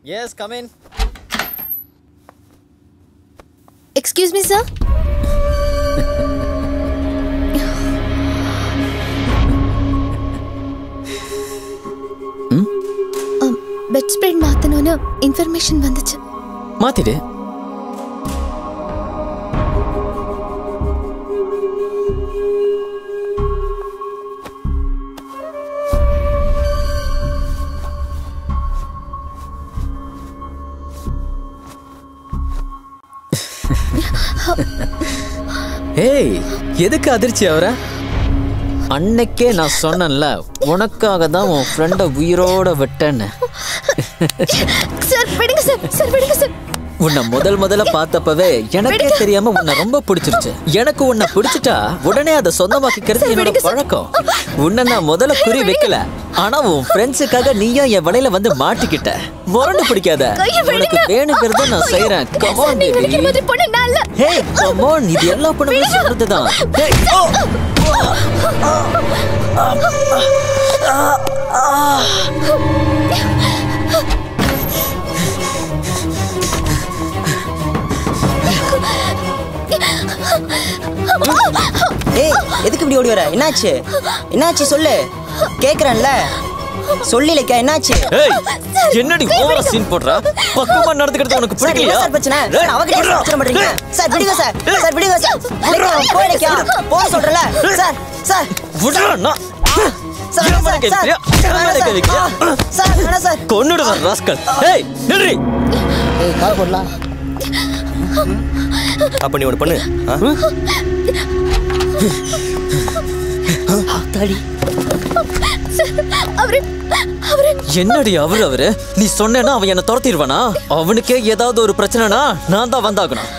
Yes, come in. Excuse me, sir. Bed spread மாத்தணும்னு information வந்துச்சு. மாத்திடு. ஏய், எதுக்கு அதிர்ச்சி அவர? அன்னைக்கே நான் சொன்னேன்ல, உனக்காக தான் உன் ஃப்ரெண்ட உயிரோட விட்டேன்னு. சார் விடுங்க சார், சார் விடுங்க சார். உன்னை முதல்ல பார்த்தப்பவே எனக்கே தெரியாம உன்னை ரொம்ப பிடிச்சிருச்சு. எனக்கு உன்னை பிடிச்சிட்டா உடனே அதை சொந்தமாக்கிக்கிறது என்னோட பழக்கம். உன்னை நான் முதல்ல குறி வைக்கல, ஆனா உன் ஃப்ரெண்ட்ஸுக்காக நீயும் என் வலையில வந்து மாட்டிக்கிட்ட. முரண்டு பிடிக்காத, உனக்கு வேணுங்கிறத நான் செய்யறேன். Come on baby. Hey come on, இது எல்லா பொண்ணுங்களும் சொல்றதுதான். ஏய், எதுக்கு இப்படி ஓடி வர? என்னாச்சு? என்னாச்சு சொல்லு. கேக்குறேன்ல, சொல்லிலக்கா என்னாச்சு? ஏய், என்னடி ஓவரா சீன் போடுற? பக்கமா நடந்துக்கிறது உனக்கு பிடிக்கலையா? சார் பிரச்சனை அவகிட்ட பிரச்சனை பண்றீங்க. சார் விடுங்க சார், சார் விடுங்க சார். போயிடுக்கா போக சொல்றல. சார் சார் விடுறா. கொன்னுடுவேன் ராஸ்கல். ஏய் நில்றி. ஏய் கால் போடலாம். அப்ப நீ ஒண்ணு பண்ணு. என்னடி அவரு? நீ சொன்னேன்னா அவன் என்ன துரத்திடுவானா? அவனுக்கே ஏதாவது ஒரு பிரச்சனைனா நான் தான் வந்தாகணும்.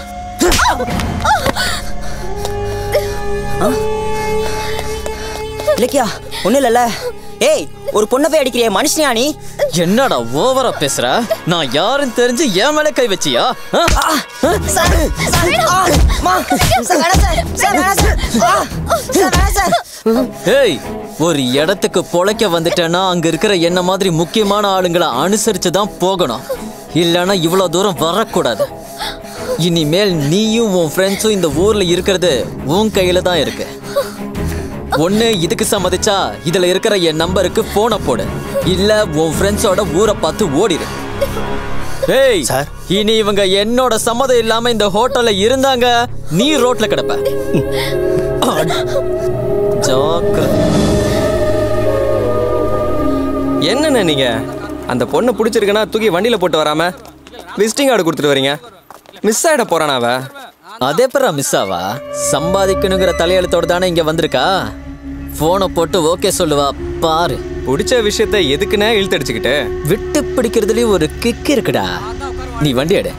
இலக்கியா ஒண்ணு இல்ல. ஏய், ஒரு பொண்ணை போய் அடிக்கிறிய மனுஷனியா நீ? என்னடா ஓவரா பேசுற? நான் யாருன்னு தெரிஞ்சு என் மேல கை வச்சியா? ஏய், ஒரு இடத்துக்கு பொழைக்க வந்துட்டேன்னா அங்க இருக்கிற என்ன மாதிரி முக்கியமான ஆளுங்களை அனுசரிச்சு தான் போகணும். இல்லைன்னா இவ்வளவு தூரம் வரக்கூடாது. இனிமேல் நீயும் உன் ஃப்ரெண்ட்ஸும் இந்த ஊர்ல இருக்கிறது உன் கையில தான் இருக்கு. ஒண்ணு இதுக்கு சம்மதிச்சா இதுல இருக்கிற என் நம்பருக்கு போனை போடு, இல்ல உன் ஃப்ரெண்ட்ஸோட ஊரை பார்த்து ஓடிடு. ஏய் சார், இனி இவங்க என்னோட சம்மதம் இல்லாம இந்த ஹோட்டல்ல இருந்தாங்க, நீ ரோட்ல கிடப்ப. என்னண்ணே நீங்க அந்த பொண்ணை பிடிச்சிருக்குன்னா தூக்கி வண்டியில போட்டு வராம விசிட்டிங் கார்டு கொடுத்துட்டு வரீங்க. மிஸ் ஆயிட போறானா அவ? அதே பேரா மிஸ் ஆவா? சம்பாதிக்கணுங்கிற தலையெழுத்தோட தானே இங்க வந்திருக்கா. போனை போட்டு ஓகே சொல்லுவா பாரு. பிடிச்ச விஷயத்த எதுக்குன்னே இழுத்தடிச்சுக்கிட்டு விட்டு பிடிக்கிறதுலயும் ஒரு கிக் இருக்குடா. நீ வண்டி எடு.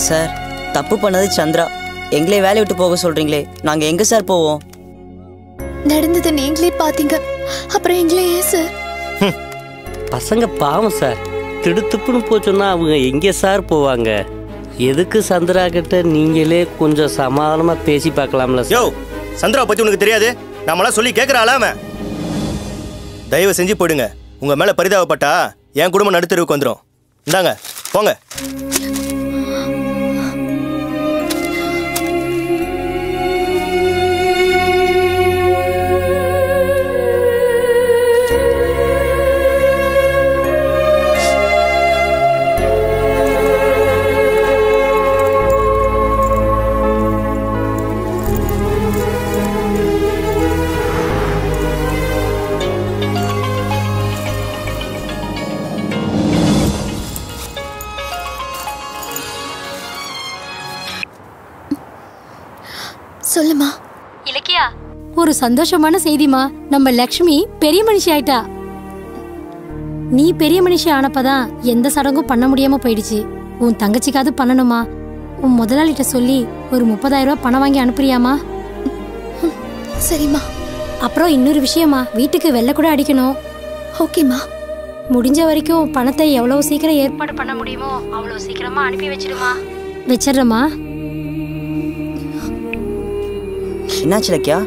சார் தப்பு பண்ணது சந்திரா. எங்களே வேலையை விட்டு போக சொல்றீங்களே, நாங்க எங்க சார் போவோம்? நடந்தது நீங்களே பாத்தீங்க, அப்புறம் எங்களே ஏன் சார்? பசங்க பாவம் சார். திடுத்துப்புன்னு போச்சோன்னா அவங்க எங்கே சார் போவாங்க? எதுக்கு சந்திரா கிட்ட நீங்களே கொஞ்சம் சமாதானமா பேசி பார்க்கலாம்ல? யோ, சந்திரா பத்தி உனக்கு தெரியாது? நம்மளாம் சொல்லி கேட்கற ஆளாம. தயவு செஞ்சு போயிடுங்க. உங்க மேல பரிதாபப்பட்டா என் குடும்பம் நடுத்தருவுக்கு வந்துடும். இந்தாங்க போங்க. சொல்லுமா. இலக்கியா, ஒரு சந்தோஷமான செய்திமா. நம்ம லக்ஷ்மி பெரிய மனுஷி ஆயிட்டா. நீ பெரிய மனுஷி ஆனப்பதான் எந்த சடங்கும் பண்ண முடியாம போயிடுச்சு. உன் தங்கச்சிக்காவது பண்ணணுமா? உன் முதலாளிகிட்ட சொல்லி ஒரு 30,000 ரூபாய் பணம் வாங்கி அனுப்புறியாமா? சரிம்மா. அப்புறம் இன்னொரு விஷயமா, வீட்டுக்கு வெள்ளை கூட அடிக்கணும். ஓகேம்மா. முடிஞ்ச வரைக்கும் பணத்தை எவ்வளவு சீக்கிரம் ஏற்பாடு பண்ண முடியுமோ அவ்வளவு சீக்கிரமா அனுப்பி வச்சிடுமா. வச்சிடுறமா. என்னாச்சு லக்கியா?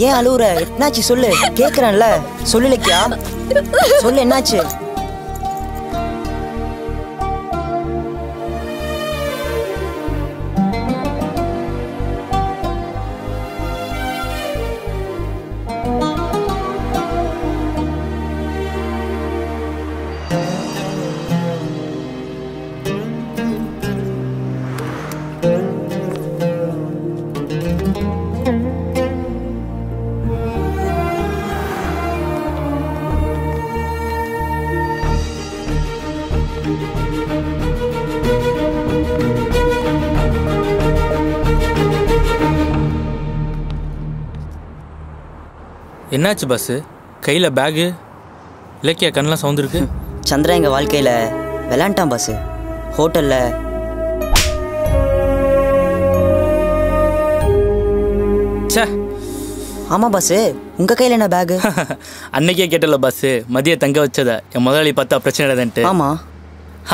ஏன் அழுவுற? என்னாச்சு சொல்லு, கேக்குறேன்ல. சொல்லு லக்கியா, சொல்லு என்னாச்சு? என்னாச்சு பாஸ்? கையில் பேகு, இலக்கியா கண்ணெலாம் சவுந்துருக்கு. சந்திரா எங்கள் வாழ்க்கையில் விளாண்டான் பாஸ். ஹோட்டலில் சே. ஆமாம் பாஸ், உங்கள் கையில் என்ன பேகு? அன்னைக்கே கேட்டல பாஸ், மதிய தங்க வச்சதை என் முதலாளி பார்த்தா பிரச்சனை இல்லைன்ட்டு. ஆமாம்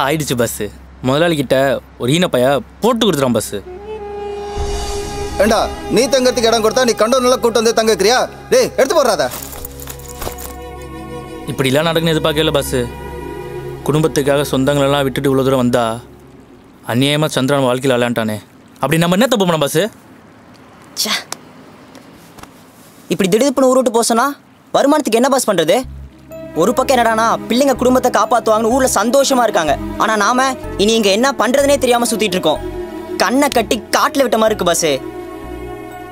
ஆயிடுச்சு பாஸ். முதலாளிக்கிட்ட ஒரு ஈனப்பையா போட்டு கொடுத்துறான் பாஸ். ஏண்டா நீ தங்கறதுக்கு இடம் கொடுத்தா நீ கண்டோ நல்லா கூட்டு வந்து தங்கக்கிறியா? டேய் எடுத்து போடுறாத. இப்படிலாம் நடக்குன்னு எதிர்பார்க்கல பாஸ். குடும்பத்துக்காக சொந்தங்களெல்லாம் விட்டுட்டு இவ்வளோ தூரம் வந்தா அந்நியமாக சந்திரன் வாழ்க்கையில் விளையாண்டானே. அப்படி நம்ம என்ன தப்பு பண்ணோம் பாஸ்? இப்படி திடீர்னு ஊருட்டு போசோன்னா வருமானத்துக்கு என்ன பாஸ் பண்ணுறது? ஒரு பக்கம் என்னடானா பிள்ளைங்க குடும்பத்தை காப்பாற்றுவாங்கன்னு ஊரில் சந்தோஷமா இருக்காங்க. ஆனால் நாம இனி இங்கே என்ன பண்ணுறதுனே தெரியாமல் சுற்றிட்டு இருக்கோம். கண்ணை கட்டி காட்டில் விட்ட மாதிரி இருக்கு பாஸ்.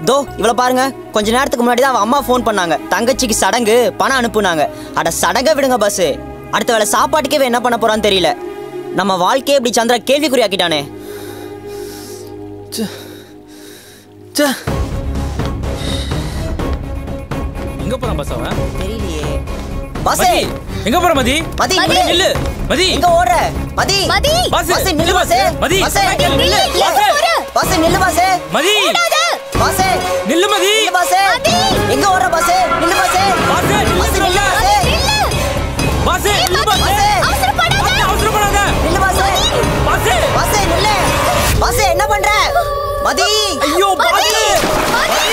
தோ இவ்வளோ பாருங்க, கொஞ்ச நேரத்துக்கு முன்னாடி தான் அவன் அம்மா ஃபோன் பண்ணாங்க. தங்கச்சிக்கு சடங்கு, பணம் அனுப்புனாங்க. அட சடங்கை விடுங்க பாஸ், அடுத்த வேலை சாப்பாட்டுக்கே என்ன பண்ண போறான்னு தெரியல. நம்ம வாழ்க்கையே இப்படி சந்திரா கேள்விக்குறியாக்கிட்டானே. எங்க போறான் பாஸ் அவன்? தெரியலையே. பாஸே எங்க போற மதி? மதி நில்லு மதி. எங்க ஓடுற மதி? பாஸ் பாஸே நில்லு பாஸே. மதி பாஸே நில்லு. பாஸே நில்லு பாஸே. மதி பாஸே நில்லு மதி. நில்லு பாஸே. எங்க ஓடுற பாஸே? நில்லு பாஸே. பாஸே நில்லு சொல்ல. பாஸே நில்லு பாஸே. அவசரப்படாத. நில்லு பாஸே. பாஸே பாஸே நில்லு. பாஸே என்ன பண்ற? மதி. ஐயோ பாஸே. மதி.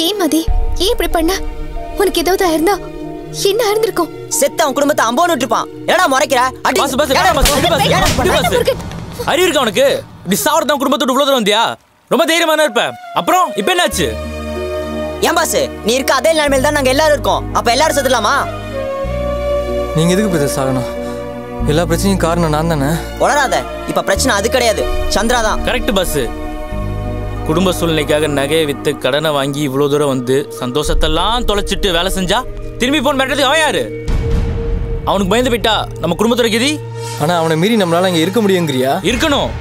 ஏன் மதி, ஏன் இப்படி பண்ண? உனக்கு ஏதாவது ஆயிருந்தா என்ன ஆயிருந்திருக்கும்? செத்த அவன் குடும்பத்தை அம்போன்னு விட்டுருப்பான். என்னடா முறைக்கிற? அடி. பாஸ் பாஸ் அறிவு இருக்கா உனக்கு? இப்படி சாவறதான் குடும்பத்தோட இவ்வளவு தூரம் வந்தியா? ரொம்ப தைரியமான இருப்ப. அப்புறம் இப்ப என்னாச்சு? ஏன் பாஸ், நீ இருக்க அதே நிலைமையில தான் நாங்க எல்லாரும் இருக்கோம். அப்ப எல்லாரும் செத்துலாமா? நீங்க எதுக்கு பேச சாகணும்? எல்லா பிரச்சனையும் காரணம் நான் தானே. உளராத. இப்ப பிரச்சனை அது கிடையாது, சந்திரா தான். Correct boss. குடும்ப சூழ்நிலைக்காக நகையை வித்து கடனை வாங்கி இவ்வளவு தூரம் வந்து சந்தோஷத்தெல்லாம் தொலைச்சிட்டு வேலை செஞ்சா திரும்பி போன் மிரட்டது அவன் யாரு? அவனுக்கு பயந்து போயிட்டா நம்ம குடும்பத்தோட கதி. ஆனா அவனை மீறி நம்மளால இங்க இருக்க முடியுங்கிறியா? இருக்கணும்.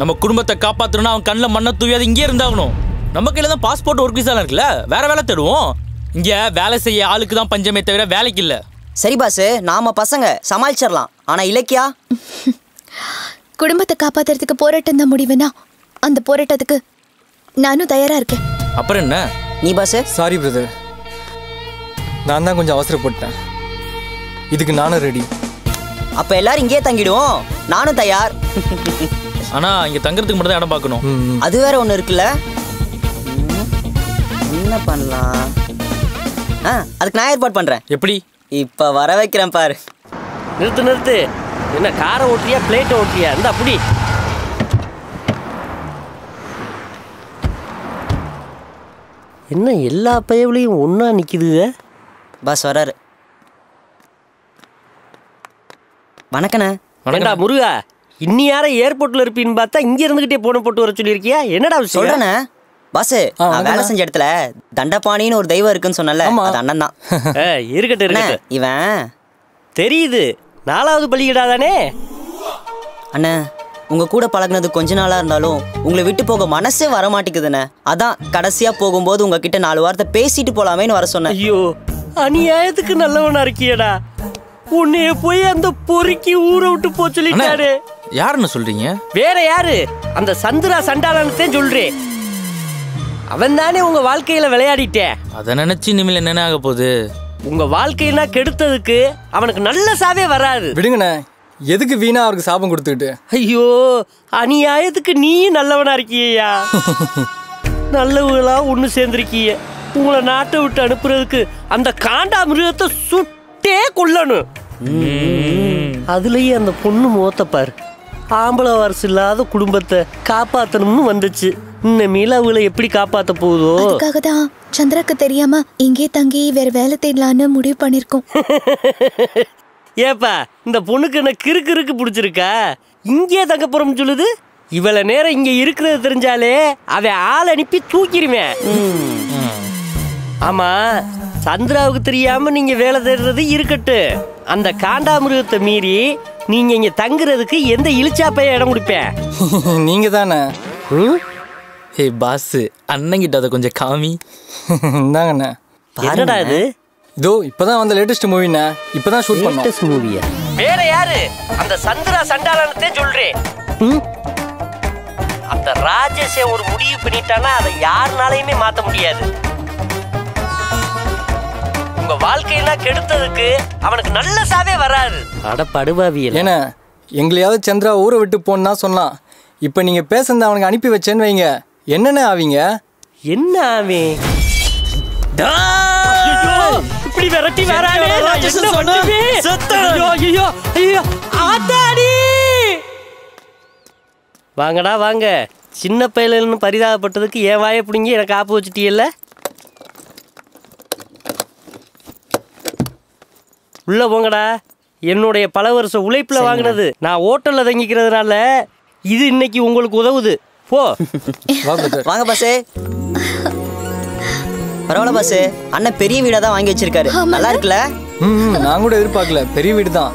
நம்ம குடும்பத்தை காப்பாத்தணும்னா அவன் கண்ணில் மண்ணை தூவியாது இங்கே இருந்தாகணும். நம்ம கையில தான் பாஸ்போர்ட் ஒர்க் விசாலாம் இருக்குல்ல, வேற வேலை தேடுவோம். இங்க வேலை செய்ய ஆளுக்கு தான் பஞ்சமே தவிர வேலைக்கு இல்ல. சரி பாஸ், நாம பசங்க சமாளிச்சிடலாம். ஆனா இலக்கியா குடும்பத்தை காப்பாத்துறதுக்கு போராட்டம் தான் முடிவுனா அந்த போராட்டத்துக்கு நானும் தயாரா இருக்கேன். அப்புறம் என்ன? நீ பாஸ்? சாரி பிரதர், நான் தான் கொஞ்சம் அவசரப்பட்டேன். இதுக்கு நானும் ரெடி. அப்ப எல்லாரும் இங்கேயே தங்கிடுவோம். நானும் தயார். ஆனா இங்க தங்கறதுக்கு மட்டும் தான் இடம் பார்க்கணும். அது வேற ஒண்ணு இருக்குல்ல. என்ன பண்ணலாம்? அதுக்கு நான் ஏற்பாடு பண்றேன். எப்படி? இப்ப வர வைக்கிறேன் பாரு. நிறுத்து நிறுத்து. என்ன காரை ஓட்டியா பிளேட்டை ஓட்டியா? இந்த அப்படி என்ன எல்லா பயவுலையும் ஒன்றா நிற்கிதுங்க. பாஸ் வராரு. வணக்கண்ணே. வணக்கடா முருகா. இன்னி யாரும் ஏர்போர்ட்டில் இருப்பின்னு பார்த்தா இங்கே இருந்துக்கிட்டே போன போட்டு வர சொல்லியிருக்கியா? என்னடா சொல்கிறேண்ணே. பாஸ், நான் வேலை செஞ்ச இடத்துல தண்டபாணின்னு ஒரு தெய்வம் இருக்குன்னு சொன்னல, அது அண்ணன் தான். இருக்கட்டும் இருக்கட்டும். இவன் தெரியுது, 4வது பலியிடா தானே. அண்ணே, உங்க கூட பழகினது கொஞ்ச நாளா இருந்தாலும் உங்களை விட்டு போக மனசே வரமாட்டேங்குதுண்ணே. அதான் கடைசியா போகும்போது உங்ககிட்ட 4 வார்த்தை பேசிட்டு போலாமேன்னு வர சொன்னேன். ஐயோ, அநியாயத்துக்கு நல்லவனா இருக்கியடா. உன்னைய போய் அந்த பொறுக்கி ஊரை விட்டு போ சொல்லிட்டாரு. யாருன்னு சொல்றீங்க? வேற யாரு? அந்த சந்திரா சண்டாளன்தான் சொல்றேன். அவன் தானே உங்க வாழ்க்கையில விளையாடிட்டேன். அதை நினைச்சு இனிமேல் என்னென்ன ஆக போகுது? உங்க வாழ்க்கையினா கெடுத்ததுக்கு அவனுக்கு நல்ல சாவே வராது. விடுங்கண்ணே, எதுக்கு வீணா அவருக்கு சாபம் கொடுத்துக்கிட்டு? ஐயோ, அநியாயத்துக்கு நீயும் நல்லவனா இருக்கியா? நல்லவங்களா ஒண்ணு சேர்ந்திருக்கீங்க. உங்களை நாட்டை விட்டு அனுப்புறதுக்கு அந்த காண்டா மிருகத்தை சுட்டே கொல்லணும். அதுலயே அந்த பொண்ணு முகத்தை பாரு. ஆம்பளை வாரிசு இல்லாத குடும்பத்தை காப்பாத்தணும்னு வந்துச்சு. இன்னமேல அவளை எப்படி காப்பாத்த போகுதோ? அதுக்காக தான் சந்திராக்கு தெரியாம இங்கே தங்கி வேற வேலை தேடலான்னு முடிவு பண்ணிருக்கோம். ஏப்பா, இந்த பொண்ணுக்கு என்ன கிறுக்கு பிடிச்சிருக்கா? இங்கே தங்க போறோம்னு சொல்லுது. இவ்வளவு நேரம் இங்க இருக்கிறது தெரிஞ்சாலே அவன் ஆள் அனுப்பி தூக்கிடுவேன். ஆமா, சந்திராவுக்கு தெரியாம நீங்க வேலை தேடுறது இருக்கட்டு. அந்த காண்டாமிருகத்தை மீறி நீங்க இங்க தங்குறதுக்கு எந்த இழிச்சாப்பைய இடம் கொடுப்பேன்? நீங்க தானே. ஹே பாஸ், அண்ணங்கிட்ட அதை கொஞ்சம் காமி. இந்தாங்கண்ணே. என்னடா இது? இதோ இப்பதான் வந்த லேட்டஸ்ட் மூவிண்ணே. இப்பதான் ஷூட் பண்ணோம். லேட்டஸ்ட் மூவியா? வேற யாரு? அந்த சந்திரா சண்டாளனத்தே சொல்றேன். அந்த ராஜேஷை ஒரு முடிவு பண்ணிட்டானா அதை யாருனாலையுமே மாத்த முடியாது. உங்க வாழ்க்கையெல்லாம் கெடுத்ததுக்கு அவனுக்கு நல்ல சாவே வராது. அட படுபாவியல். ஏன்னா எங்களையாவது சந்திரா ஊரை விட்டு போன்னா சொன்னான். இப்போ நீங்க பேசுனத அவனுக்கு அனுப்பி வச்சேன்னு வைங்க, என்னென்ன ஆவீங்க? என்ன ஆவே? இப்படி விரட்டி வரானே, நான் என்ன பண்ணுவேன்? ஐயோ ஐயோ ஐயோ, ஆத்தாடி! வாங்கடா வாங்க. சின்ன பையலன்னு பரிதாபப்பட்டதுக்கு என் வாயை பிடிங்கி எனக்கு ஆப்பு வச்சுட்டியல்ல. உள்ள போங்கடா. என்னுடைய பல வருஷம் உழைப்புல வாங்கினது. நான் ஹோட்டல்ல தங்கிக்கிறதுனால இது இன்னைக்கு உங்களுக்கு உதவுது. போ. வாங்க பாசே. பரவாயில்ல பாசே, அண்ணன் பெரிய வீடா தான் வாங்கி வச்சிருக்காரு. நல்லா இருக்குல்ல? நான் கூட எதிர்பார்க்கல, பெரிய வீடு தான்.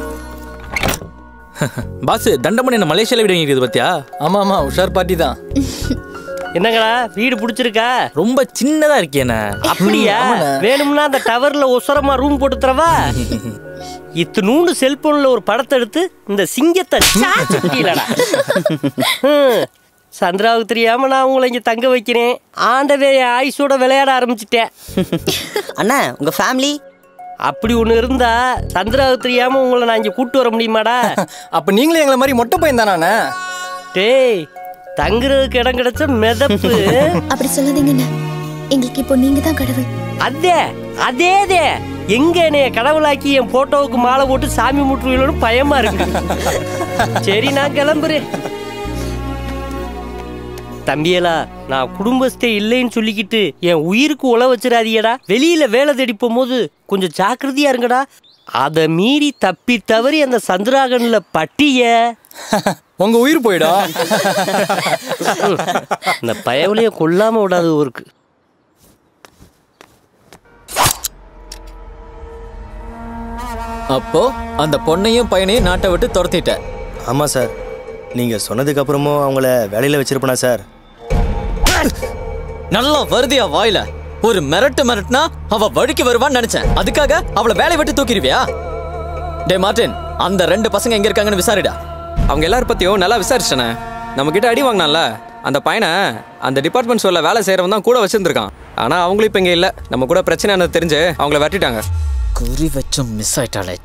பாஸ், தண்டமணி என்ன மலேசியால வீடு வாங்கிருக்குது பாத்தியா? ஆமா ஆமா, உஷார் பார்ட்டி தான். என்னங்கடா வீடு பிடிச்சிருக்கா? ரொம்ப சின்னதா இருக்கேண்ணே. அப்படியா? வேணும்னா அந்த டவர்ல ஒசரமா ரூம் போட்டு தரவா? இத்தனூண்டு செல்போன்ல ஒரு படத்தை எடுத்து இந்த சிங்கத்தை சாச்சிட்டீங்களா? சந்திராவுக்கு தெரியாம நான் உங்களை இங்க தங்க வைக்கிறேன். ஆண்டவே ஆயுசோட விளையாட ஆரம்பிச்சிட்டேன். அண்ணா, உங்க ஃபேமிலி அப்படி ஒண்ணு இருந்தா சந்திராவுக்கு தெரியாம உங்களை நான் இங்க கூட்டு வர முடியுமாடா? அப்ப நீங்களே எங்களை மாதிரி மொட்டை பையன் தானே? டேய், தங்குறதுக்கு இடம் கிடைச்ச மிதப்பு. அப்படி சொல்லாதீங்கண்ணா, எங்களுக்கு இப்போ நீங்க தான் கடவுள். அதே எங்க என்னைய கடவுளாக்கி என் போட்டோவுக்கு மாலை போட்டு சாமி முற்றுவீங்களோன்னு பயமா இருக்கு. சரி, நான் கிளம்புறேன். தம்பியலா, நான் குடும்பஸ்தே இல்லைன்னு சொல்லிக்கிட்டு என் உயிருக்கு உழ வச்சிடாதீடா. வெளியில வேலை தேடி போகும்போது கொஞ்சம் ஜாக்கிரதையா இருங்கடா. அதை மீறி தப்பி தவறி அந்த சந்திராகன்ல பட்டிய உங்க உயிர் போயிடா. இந்த பயவலைய கொல்லாம விடாது ஊருக்கு. அப்போ அந்த பொண்ணையும் பையனையும் நாட்டை விட்டு துரத்திட்ட? ஆமாம் சார். நீங்கள் சொன்னதுக்கு அப்புறமும் அவங்கள வேலையில் வச்சிருப்பனா சார்? நல்லா வருதியா வாயில? ஒரு மிரட்டுனா அவ வழிக்கு வருவான்னு நினைச்சேன். அதுக்காக அவளை வேலை விட்டு தூக்கிடுவியா? டே மார்டின், அந்த 2 பசங்க எங்க இருக்காங்கன்னு விசாரிடா. அவங்க எல்லாரும் பத்தியும் நல்லா விசாரிச்சேனே. நம்ம கிட்ட அடி வாங்கினான்ல அந்த பையனை அந்த டிபார்ட்மெண்ட் ஸ்டோர்ல வேலை செய்யறவன் தான் கூட வச்சிருந்திருக்கான். ஆனா அவங்களும் இப்ப இங்க இல்ல. நம்ம கூட பிரச்சனை தெரிஞ்சு அவங்கள வெட்டிட்டாங்க. குறி வச்சும் மிஸ் ஆயிட்டாளே.